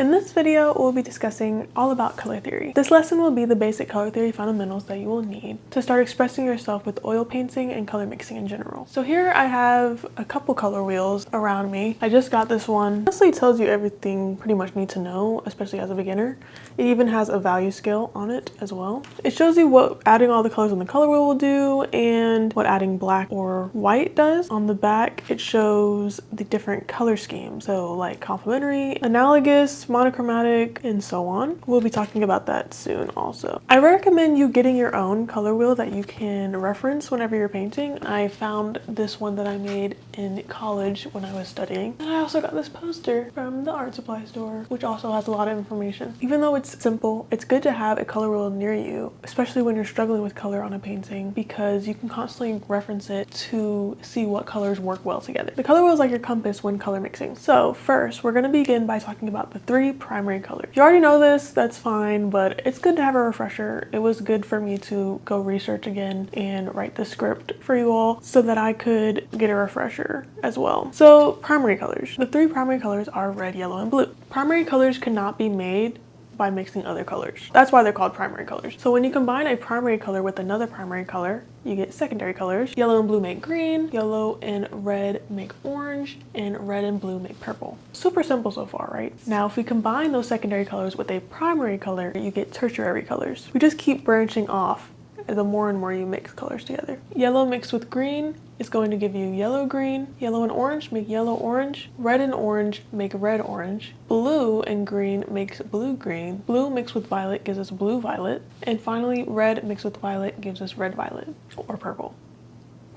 In this video, we'll be discussing all about color theory. This lesson will be the basic color theory fundamentals that you will need to start expressing yourself with oil painting and color mixing in general. So here I have a couple color wheels around me. I just got this one. It honestly tells you everything you pretty much need to know, especially as a beginner. It even has a value scale on it as well. It shows you what adding all the colors on the color wheel will do and what adding black or white does. On the back, it shows the different color schemes. So like complementary, analogous, monochromatic, and so on. We'll be talking about that soon also. I recommend you getting your own color wheel that you can reference whenever you're painting. I found this one that I made in college when I was studying. And I also got this poster from the art supply store, which also has a lot of information. Even though it's simple, it's good to have a color wheel near you, especially when you're struggling with color on a painting, because you can constantly reference it to see what colors work well together. The color wheel is like your compass when color mixing. So first, we're going to begin by talking about the three primary colors. If you already know this, that's fine, but it's good to have a refresher. It was good for me to go research again and write the script for you all so that I could get a refresher as well. So primary colors. The three primary colors are red, yellow, and blue. Primary colors cannot be made by mixing other colors. That's why they're called primary colors. So when you combine a primary color with another primary color, you get secondary colors. Yellow and blue make green, yellow and red make orange, and red and blue make purple. Super simple so far, right? Now, if we combine those secondary colors with a primary color, you get tertiary colors. We just keep branching off the more and more you mix colors together. Yellow mixed with green is going to give you yellow green. Yellow and orange make yellow orange. Red and orange make red orange. Blue and green makes blue green. Blue mixed with violet gives us blue violet. And finally, red mixed with violet gives us red violet, or purple.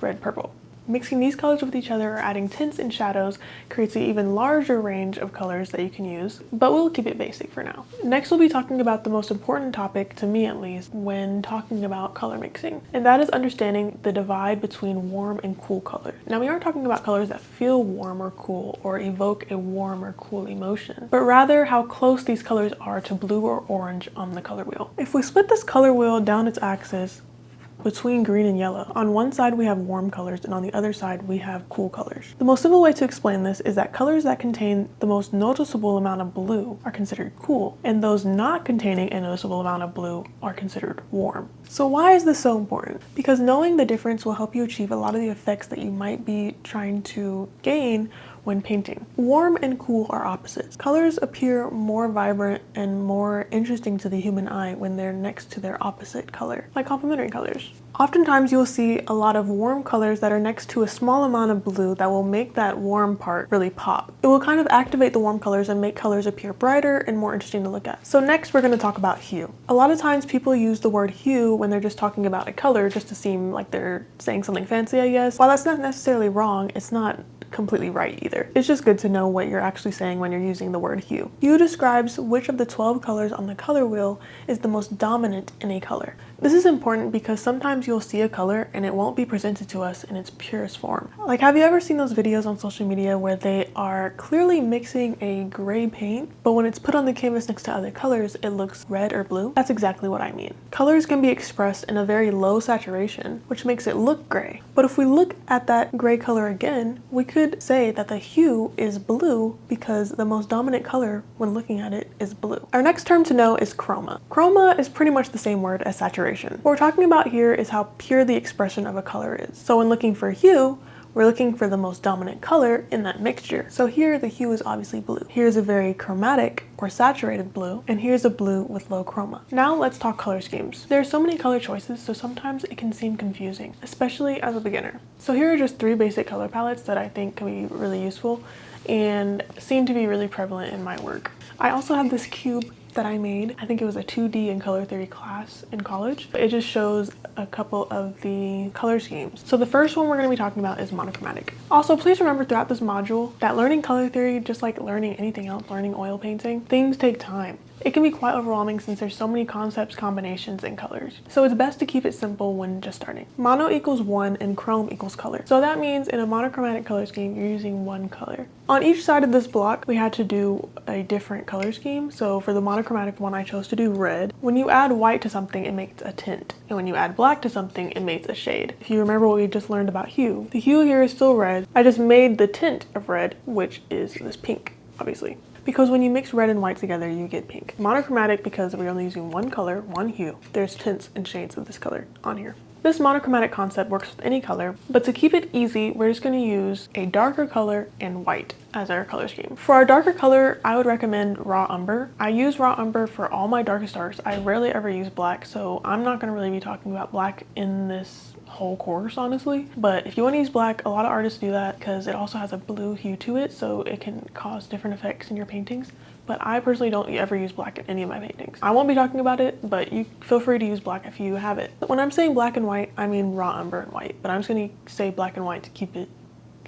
Red purple. Mixing these colors with each other or adding tints and shadows creates an even larger range of colors that you can use, but we'll keep it basic for now. Next, we'll be talking about the most important topic, to me at least, when talking about color mixing, and that is understanding the divide between warm and cool color. Now, we aren't talking about colors that feel warm or cool or evoke a warm or cool emotion, but rather how close these colors are to blue or orange on the color wheel. If we split this color wheel down its axis, between green and yellow, on one side we have warm colors and on the other side we have cool colors. The most simple way to explain this is that colors that contain the most noticeable amount of blue are considered cool, and those not containing a noticeable amount of blue are considered warm. So why is this so important? Because knowing the difference will help you achieve a lot of the effects that you might be trying to gain when painting. Warm and cool are opposites. Colors appear more vibrant and more interesting to the human eye when they're next to their opposite color, like complementary colors. Oftentimes you'll see a lot of warm colors that are next to a small amount of blue that will make that warm part really pop. It will kind of activate the warm colors and make colors appear brighter and more interesting to look at. So next we're going to talk about hue. A lot of times people use the word hue when they're just talking about a color just to seem like they're saying something fancy, I guess. While that's not necessarily wrong, it's not completely right either. It's just good to know what you're actually saying when you're using the word hue. Hue describes which of the 12 colors on the color wheel is the most dominant in a color. This is important because sometimes you'll see a color and it won't be presented to us in its purest form. Like, have you ever seen those videos on social media where they are clearly mixing a gray paint, but when it's put on the canvas next to other colors, it looks red or blue? That's exactly what I mean. Colors can be expressed in a very low saturation, which makes it look gray. But if we look at that gray color again, we could say that the hue is blue because the most dominant color when looking at it is blue. Our next term to know is chroma. Chroma is pretty much the same word as saturation. What we're talking about here is how pure the expression of a color is. So when looking for hue, we're looking for the most dominant color in that mixture. So here the hue is obviously blue. Here's a very chromatic or saturated blue, and here's a blue with low chroma. Now let's talk color schemes. There are so many color choices, so sometimes it can seem confusing, especially as a beginner. So here are just three basic color palettes that I think can be really useful and seem to be really prevalent in my work. I also have this cube that I made. I think it was a 2D in color theory class in college. It just shows a couple of the color schemes. So the first one we're going to be talking about is monochromatic. Also, please remember throughout this module that learning color theory, just like learning anything else, learning oil painting, things take time. It can be quite overwhelming since there's so many concepts, combinations, and colors. So it's best to keep it simple when just starting. Mono equals one and chrome equals color. So that means in a monochromatic color scheme, you're using one color. On each side of this block, we had to do a different color scheme. So for the monochromatic one, I chose to do red. When you add white to something, it makes a tint. And when you add black to something, it makes a shade. If you remember what we just learned about hue, the hue here is still red. I just made the tint of red, which is this pink, obviously. because when you mix red and white together, you get pink. Monochromatic because we're only using one color, one hue. There's tints and shades of this color on here. This monochromatic concept works with any color, but to keep it easy, we're just going to use a darker color and white as our color scheme. For our darker color, I would recommend raw umber. I use raw umber for all my darkest darks. I rarely ever use black, so I'm not going to really be talking about black in this whole course, honestly. But if you want to use black, a lot of artists do that because it also has a blue hue to it, so it can cause different effects in your paintings. But I personally don't ever use black in any of my paintings. I won't be talking about it, but you feel free to use black if you have it. When I'm saying black and white, I mean raw umber and white, but I'm just going to say black and white to keep it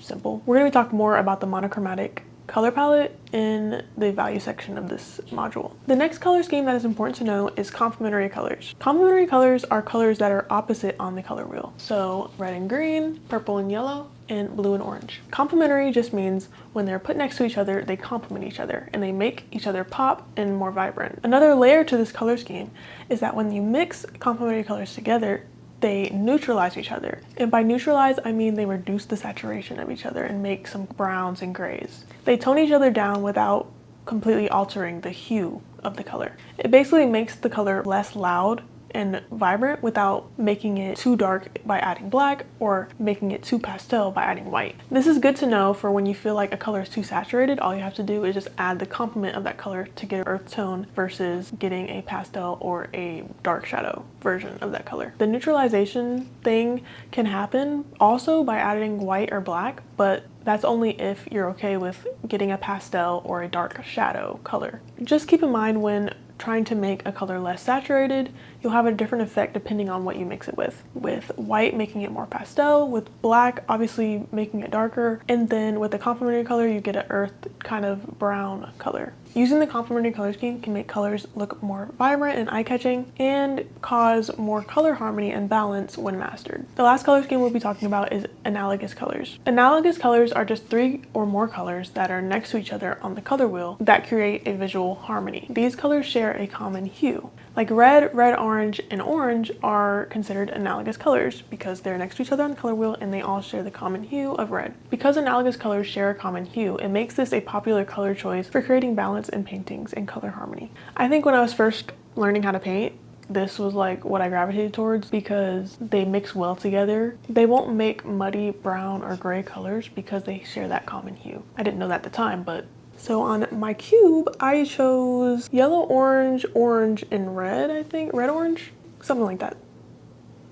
simple. We're going to talk more about the monochromatic color palette in the value section of this module. The next color scheme that is important to know is complementary colors. Complementary colors are colors that are opposite on the color wheel. So red and green, purple and yellow, and blue and orange. Complementary just means when they're put next to each other, they complement each other and they make each other pop and more vibrant. Another layer to this color scheme is that when you mix complementary colors together, they neutralize each other. And by neutralize, I mean they reduce the saturation of each other and make some browns and grays. They tone each other down without completely altering the hue of the color. It basically makes the color less loud and vibrant without making it too dark by adding black or making it too pastel by adding white. This is good to know for when you feel like a color is too saturated. All you have to do is just add the complement of that color to get an earth tone versus getting a pastel or a dark shadow version of that color. The neutralization thing can happen also by adding white or black, but that's only if you're okay with getting a pastel or a dark shadow color. Just keep in mind when trying to make a color less saturated, you'll have a different effect depending on what you mix it with. With white making it more pastel, with black obviously making it darker, and then with the complementary color you get an earth kind of brown color. Using the complementary color scheme can make colors look more vibrant and eye-catching and cause more color harmony and balance when mastered. The last color scheme we'll be talking about is analogous colors. Analogous colors are just 3 or more colors that are next to each other on the color wheel that create a visual harmony. These colors share a common hue. Like red, orange, and orange are considered analogous colors because they're next to each other on the color wheel and they all share the common hue of red. Because analogous colors share a common hue, it makes this a popular color choice for creating balance in paintings and color harmony. I think when I was first learning how to paint, this was like what I gravitated towards because they mix well together. They won't make muddy brown or gray colors because they share that common hue. I didn't know that at the time, but so on my cube, I chose yellow, orange, orange, and red, I think. Red, orange? Something like that.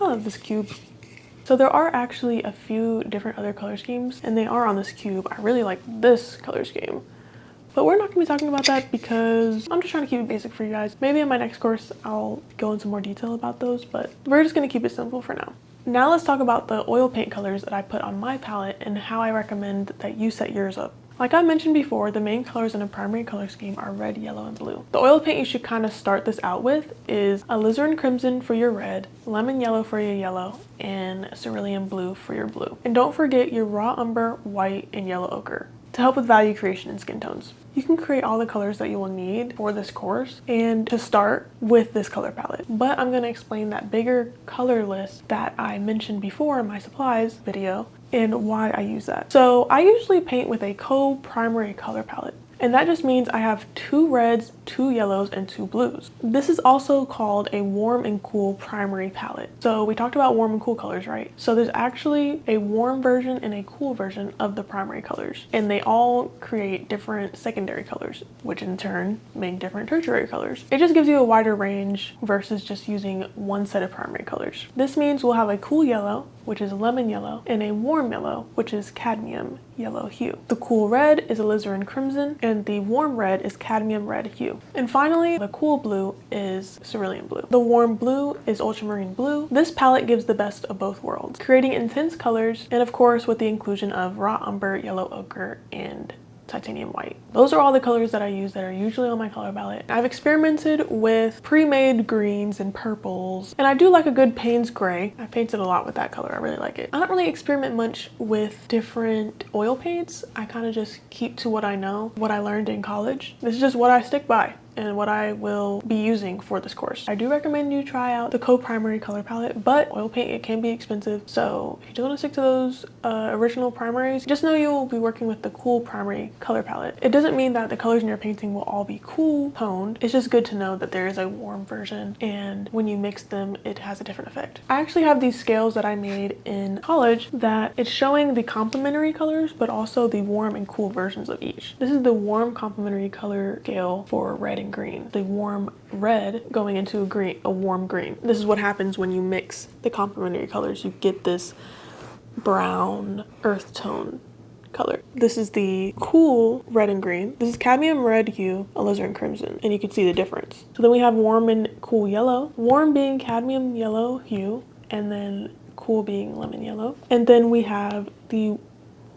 I love this cube. So there are actually a few different other color schemes, and they are on this cube. I really like this color scheme. But we're not going to be talking about that because I'm just trying to keep it basic for you guys. Maybe in my next course, I'll go into more detail about those, but we're just going to keep it simple for now. Now let's talk about the oil paint colors that I put on my palette and how I recommend that you set yours up. Like I mentioned before, the main colors in a primary color scheme are red, yellow, and blue. The oil paint you should kind of start this out with is alizarin crimson for your red, lemon yellow for your yellow, and cerulean blue for your blue. And don't forget your raw umber, white, and yellow ochre to help with value creation and skin tones. You can create all the colors that you will need for this course and to start with this color palette. But I'm going to explain that bigger color list that I mentioned before in my supplies video and why I use that. So I usually paint with a co-primary color palette. And that just means I have 2 reds, 2 yellows, and 2 blues. This is also called a warm and cool primary palette. So we talked about warm and cool colors, right? So there's actually a warm version and a cool version of the primary colors. And they all create different secondary colors, which in turn make different tertiary colors. It just gives you a wider range versus just using one set of primary colors. This means we'll have a cool yellow, which is lemon yellow, and a warm yellow, which is cadmium yellow hue. The cool red is alizarin crimson, and the warm red is cadmium red hue. And finally, the cool blue is cerulean blue. The warm blue is ultramarine blue. This palette gives the best of both worlds, creating intense colors, and of course with the inclusion of raw umber, yellow ochre, and titanium white. Those are all the colors that I use that are usually on my color palette. I've experimented with pre-made greens and purples, and I do like a good Payne's gray. I painted a lot with that color. I really like it. I don't really experiment much with different oil paints. I kind of just keep to what I know, what I learned in college. This is just what I stick by. and what I will be using for this course. I do recommend you try out the co-primary color palette, but oil paint, it can be expensive. So if you do want to stick to those original primaries, just know you'll be working with the cool primary color palette. It doesn't mean that the colors in your painting will all be cool toned. It's just good to know that there is a warm version, and when you mix them, it has a different effect. I actually have these scales that I made in college that it's showing the complementary colors, but also the warm and cool versions of each. This is the warm complementary color scale for red and green. The warm red going into a warm green. This is what happens when you mix the complementary colors. You get this brown earth tone color. This is the cool red and green. This is cadmium red hue, alizarin crimson, and you can see the difference. So then we have warm and cool yellow. Warm being cadmium yellow hue, and then cool being lemon yellow. And then we have the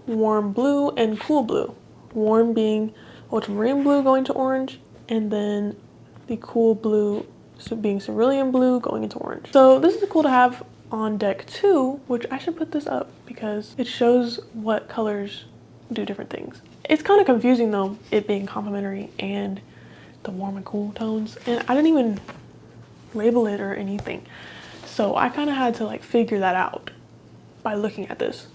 warm blue and cool blue. Warm being ultramarine blue going to orange, and then the cool blue being cerulean blue going into orange. So this is cool to have on deck too, which I should put this up because it shows what colors do different things. It's kind of confusing though, it being complementary and the warm and cool tones, and I didn't even label it or anything. So I kind of had to like figure that out by looking at this.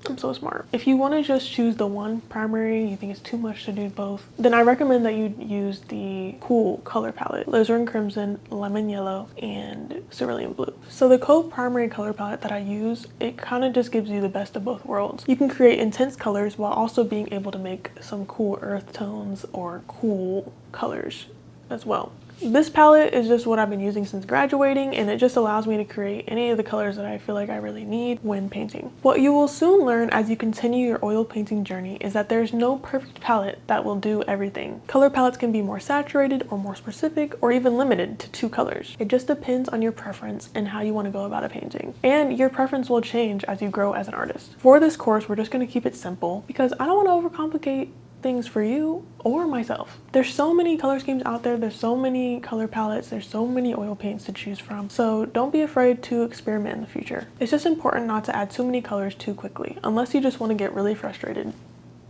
I'm so smart. If you want to just choose the one primary, you think it's too much to do both, then I recommend that you use the cool color palette. Alizarin crimson, lemon yellow, and cerulean blue. So the co-primary color palette that I use, it kind of just gives you the best of both worlds. You can create intense colors while also being able to make some cool earth tones or cool colors as well. This palette is just what I've been using since graduating, and it just allows me to create any of the colors that I feel like I really need when painting. What you will soon learn as you continue your oil painting journey is that there's no perfect palette that will do everything. Color palettes can be more saturated or more specific or even limited to 2 colors. It just depends on your preference and how you want to go about a painting. And your preference will change as you grow as an artist. For this course, we're just going to keep it simple because I don't want to overcomplicate things for you or myself. There's so many color schemes out there, there's so many color palettes, there's so many oil paints to choose from, so don't be afraid to experiment in the future. It's just important not to add too many colors too quickly, unless you just want to get really frustrated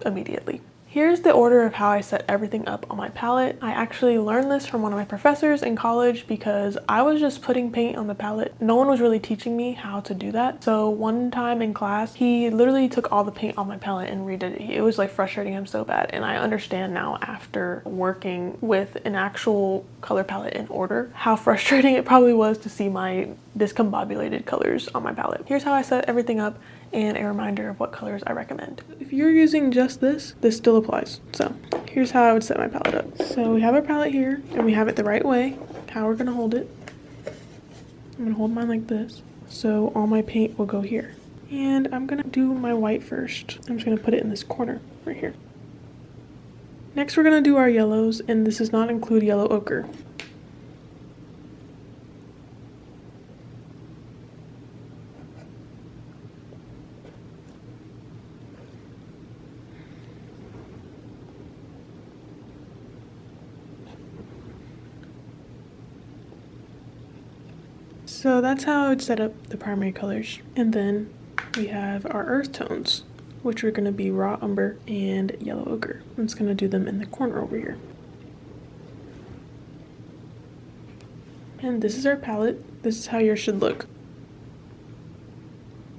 immediately. Here's the order of how I set everything up on my palette. I actually learned this from one of my professors in college because I was just putting paint on the palette. No one was really teaching me how to do that. So one time in class, he literally took all the paint on my palette and redid it. It was like frustrating him so bad. And I understand now after working with an actual color palette in order, how frustrating it probably was to see my discombobulated colors on my palette. Here's how I set everything up and a reminder of what colors I recommend. If you're using just this still applies. So here's how I would set my palette up. So we have our palette here and we have it the right way, how we're gonna hold it. I'm gonna hold mine like this. So all my paint will go here. And I'm gonna do my white first. I'm just gonna put it in this corner right here. Next we're gonna do our yellows, and this does not include yellow ochre. So that's how I would set up the primary colors. And then we have our earth tones, which are going to be raw umber and yellow ochre. I'm just going to do them in the corner over here. And this is our palette. This is how yours should look.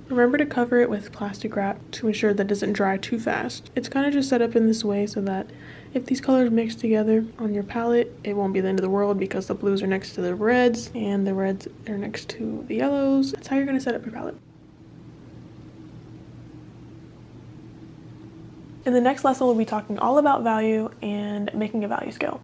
Remember to cover it with plastic wrap to ensure that it doesn't dry too fast. It's kind of just set up in this way so that if these colors mix together on your palette, it won't be the end of the world because the blues are next to the reds and the reds are next to the yellows. That's how you're going to set up your palette. In the next lesson, we'll be talking all about value and making a value scale.